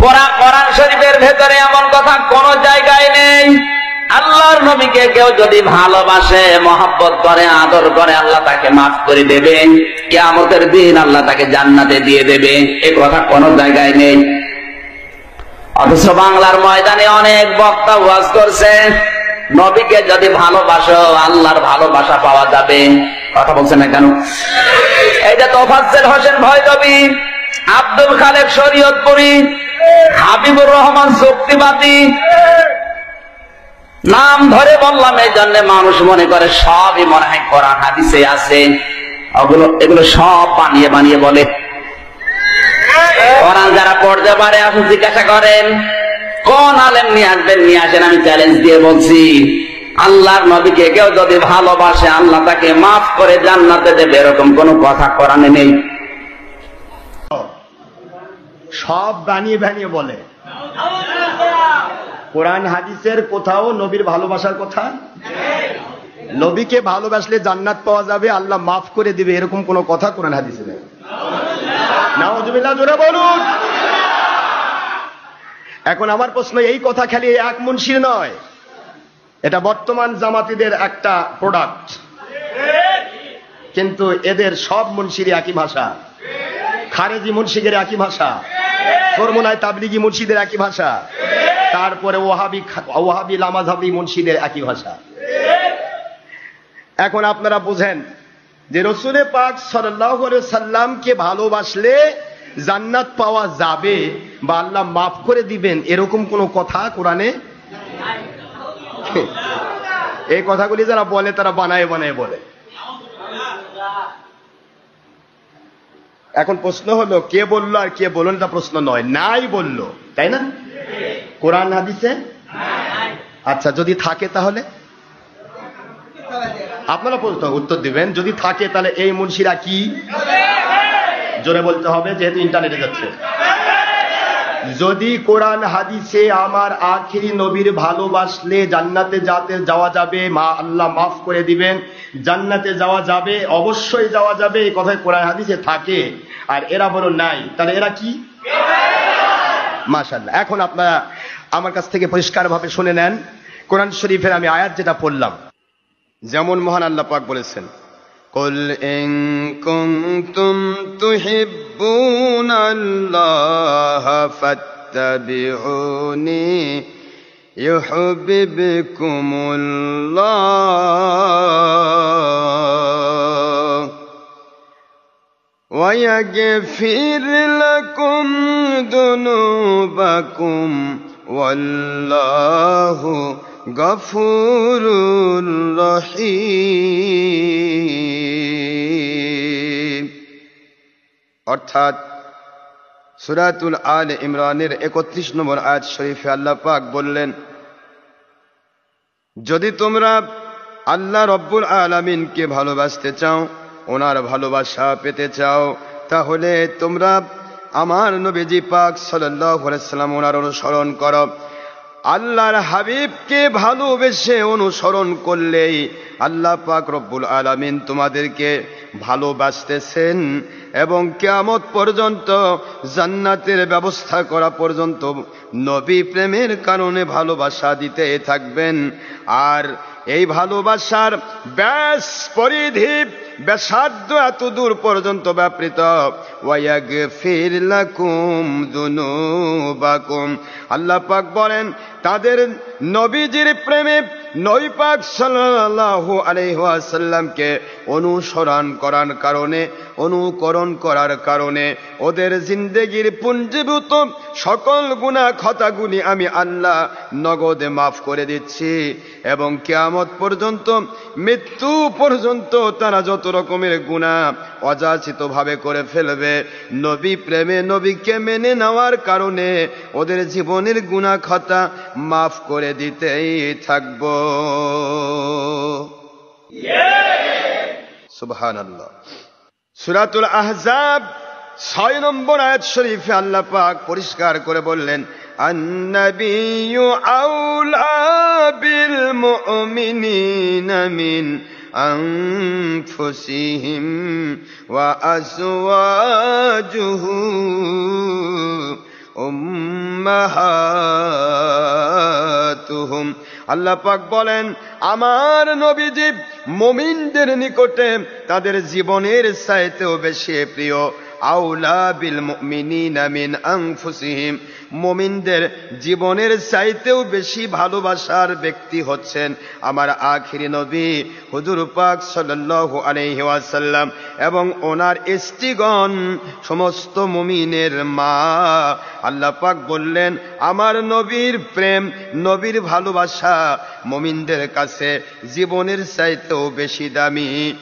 কোরআন শরীফের ভেতরে এমন কথা কোন জায়গায় নেই। আল্লাহর নবীকে কেউ যদি ভালোবাসে, মহব্বত করে, আদর করে, আল্লাহ তাকে মাফ করে দেবে, কিয়ামতের দিন আল্লাহ তাকে জান্নাতে দিয়ে দেবে, এ কথা কোন জায়গায় নেই। অথচ বাংলার ময়দানে অনেক বক্তা ওয়াজ করছে নবীকে যদি ভালোবাসো আল্লাহর ভালোবাসা পাওয়া যাবে। কথা বলছেন না কেন? এইটা তোফাজ্জল হোসেন ভৈরবী, আব্দুল খালেক শরীয়তপুরী, হাবিবুর রহমান শক্তিবাদী, নাম ধরে বললাম এই জন্য মানুষ মনে করে সবই মনে হয় কোরআন হাদিসে আছে। এগুলো সব বানিয়ে বানিয়ে বলে। কোরআন যারা পড়তে পারে আপনি জিজ্ঞাসা করেন কোন আলেম নিয়ে আসবেন, নিয়ে আসেন, আমি চ্যালেঞ্জ দিয়ে বলছি আল্লাহর নবীকে কেউ যদি ভালোবাসে আল্লাহ তাকে মাফ করে জান্নাতে দেবে, এরকম কোন কথা কোরআনে নেই। সব বানিয়ে বানিয়ে বলে। কোরআন হাদিসের কোথাও নবীর ভালোবাসার কথা, নবীকে ভালোবাসলে জান্নাত পাওয়া যাবে, আল্লাহ মাফ করে দিবে, এরকম কোন কথা কোরআন হাদিসে নেই। নাউজুবিল্লাহ, জোরে বলুন। এখন আমার প্রশ্ন, এই কথা খালি এক মুন্সির নয়, এটা বর্তমান জামাতিদের একটা প্রোডাক্ট, কিন্তু এদের সব মুন্সির একই ভাষা, খারেজি মুন্সিদের একই ভাষা, চরমোনাই তাবলিগি মুন্সিদের একই ভাষা, তারপরে ওয়াহাবি লামাযহাবি মুন্সিদের একই ভাষা। এখন আপনারা বুঝেন যে রাসূল পাক সাল্লাল্লাহু আলাইহি সাল্লামকে ভালোবাসলে জান্নাত পাওয়া যাবে বা আল্লাহ মাফ করে দিবেন, এরকম কোন কথা কোরআনে? এই কথাগুলি যারা বলে তারা বানায় বানায় বলে। এখন প্রশ্ন হলো কে বললো আর কে বলল, এটা প্রশ্ন নয়, নাই বললো, তাই না? কোরআন হাদিসে আচ্ছা যদি থাকে তাহলে আপনারা উত্তর দিবেন। যদি থাকে তাহলে এই মুন্সিরা কি? জোরে বলতে হবে যেহেতু ইন্টারনেটে যাচ্ছে। যদি কোরআন হাদিসে আমার আখিরি নবীর ভালোবাসলে জান্নাতে যাওয়া যাবে, আল্লাহ মাফ করে দিবেন, জান্নাতে যাওয়া যাবে, অবশ্যই যাওয়া যাবে, এই কথায় কোরআন হাদিসে থাকে, আর এরা বলো নাই, তাহলে এরা কি? মাশাআল্লাহ। এখন আপনারা আমার কাছ থেকে পরিষ্কার ভাবে শুনে নেন কোরআন শরীফের আমি আয়াত যেটা পড়লাম। যেমন মহান আল্লাহ পাক বলেছেন, কুল ইন কুনতুম তুহিব্বুনাল্লাহ ফাত্তাবিউনি ইউহিব্বুকুমুল্লাহ ওয়া ইয়াগফির লাকুম যুনুবাকুম ওয়াল্লাহু গফুরুর রহিম। অর্থাৎ সূরাতুল আলে ইমরানের 31 নম্বর আয়াত শরীফে আল্লাহ পাক বললেন, যদি তোমরা আল্লাহ রব্বুল আলামিনকে ভালোবাসতে চাও, ওনার ভালোবাসা পেতে চাও, তাহলে তোমরা আমার নবীজি পাক সাল্লাল্লাহু আলাইহি সাল্লাম ওনার অনুসরণ করো। আল্লাহর হাবিবকে ভালোবেসে অনুসরণ করলেই আল্লাহ পাক রব্বুল আলামিন তোমাদেরকে ভালোবাসতেছেন এবং কিয়ামত পর্যন্ত জান্নাতের ব্যবস্থা করা পর্যন্ত নবী প্রেমের কারণে ভালোবাসা দিতে থাকবেন। আর এই ভালোবাসার ব্যাস পরিধি ব্যাসার্ধ এত দূর পর্যন্ত ব্যাপৃত। ওয়ায়াগফির লাকুম যুনুবাকুম, আল্লাহ পাক বলেন তাদের নবীজির প্রেমে নবী পাক সাল্লাল্লাহু আলাইহি ওয়াসাল্লামকে অনুকরণ করার কারণে ওদের জিন্দেগির পুঞ্জীভূত সকল গুনাহ খতাগুলি আমি আল্লাহ নগদে মাফ করে দিচ্ছি এবং কিয়ামত পর্যন্ত মৃত্যু পর্যন্ত তারা যত রকমের গুনাহ অযাচিত ভাবে করে ফেলবে, নবী প্রেমে নবীকে মেনে নেওয়ার কারণে ওদের জীবনের গুনাহ খতা মাফ করে দিতেই থাকবো। সুবহানাল্লাহ। সূরাতুল আহজাব 6 নম্বর আয়াত শরীফে আল্লাহ পাক পরিষ্কার করে বললেন, আন-নাবিয়্যু আউলা বিল মুমিনিনা মিন আনফুসিহিম ওয়া আজওয়াজুহু উম্মাহাতুহুম। আল্লাহ পাক বলেন, আমার নবীজি মুমিনদের নিকটে তাদের জীবনের চাইতেও বেশি প্রিয়। আউলা বিল মুমিনিনা মিন আনফুসিহিম, মুমিনদের জীবনের চাইতেও বেশি ভালোবাসার ব্যক্তি হচ্ছেন আমার আখিরি নবী হুজুর পাক সাল্লাল্লাহু আলাইহি ওয়াসাল্লাম এবং ওনার স্ত্রীগণ সমস্ত মুমিনের মা। আল্লাহ পাক বললেন, আমার নবীর প্রেম, নবীর ভালোবাসা মুমিনদের কাছে জীবনের চাইতেও বেশি দামি।